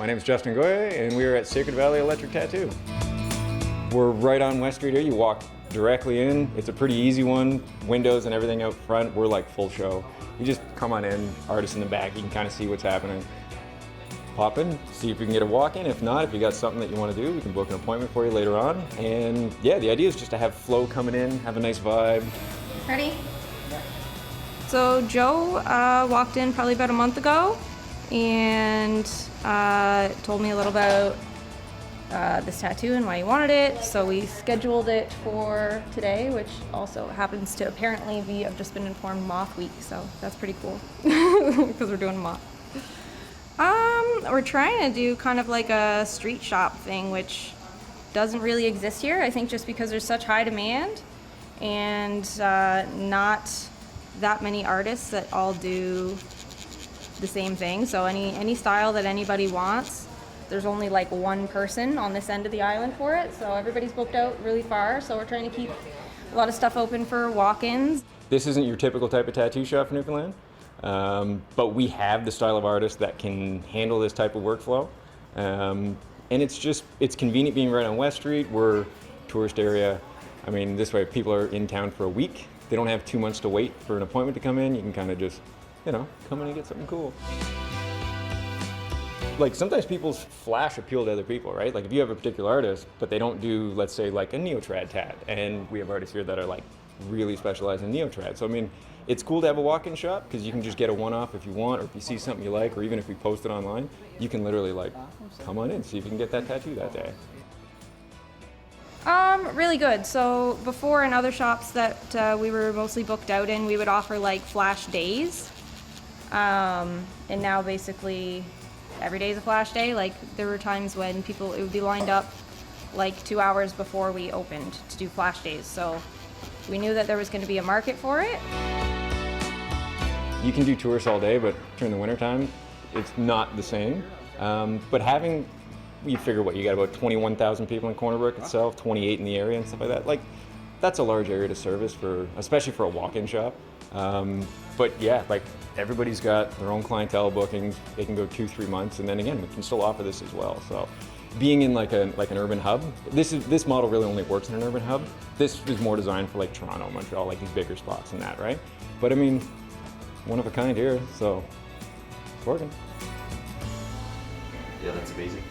My name is Justin Goya, and we are at Sacred Valley Electric Tattoo. We're right on West Street here. You walk directly in. It's a pretty easy one. Windows and everything out front. We're like full show. You just come on in, artist in the back. You can kind of see what's happening. Pop in, see if you can get a walk-in. If not, if you got something that you want to do, we can book an appointment for you later on. And yeah, the idea is just to have flow coming in, have a nice vibe. Ready? So Joe walked in probably about a month ago and told me a little about this tattoo and why he wanted it. So we scheduled it for today, which also happens to apparently be, I've just been informed, Moth Week. So that's pretty cool because we're doing moth. We're trying to do kind of like a street shop thing, which doesn't really exist here. I think just because there's such high demand and not that many artists that all do the same thing. So any style that anybody wants, there's only like one person on this end of the island for it. So everybody's booked out really far. So we're trying to keep a lot of stuff open for walk-ins. This isn't your typical type of tattoo shop for Newfoundland, but we have the style of artist that can handle this type of workflow. And it's convenient being right on West Street. We're a tourist area. I mean, this way, if people are in town for a week, they don't have 2 months to wait for an appointment to come in. You can kind of just, come in and get something cool. Like sometimes people's flash appeal to other people, right? Like if you have a particular artist, but they don't do, let's say, like a neo-trad tat, and we have artists here that are like really specialized in neo-trad. So I mean, it's cool to have a walk-in shop because you can just get a one-off if you want, or if you see something you like, or even if we post it online, you can literally like come on in, see if you can get that tattoo that day. Really good. So before in other shops that we were mostly booked out in, we would offer like flash days. And now basically every day is a flash day. Like there were times when it would be lined up like 2 hours before we opened to do flash days. So we knew that there was going to be a market for it. You can do tourists all day, but during the wintertime, it's not the same. But you figure you got about 21,000 people in Corner Brook itself, 28 in the area and stuff like that. Like, that's a large area to service especially for a walk-in shop. But yeah, like everybody's got their own clientele bookings. They can go 2-3 months, and then again, we can still offer this as well. So, being in like an urban hub, this model really only works in an urban hub. This is more designed for like Toronto, Montreal, like these bigger spots and that, right? But I mean, one of a kind here, so it's working. Yeah, that's amazing.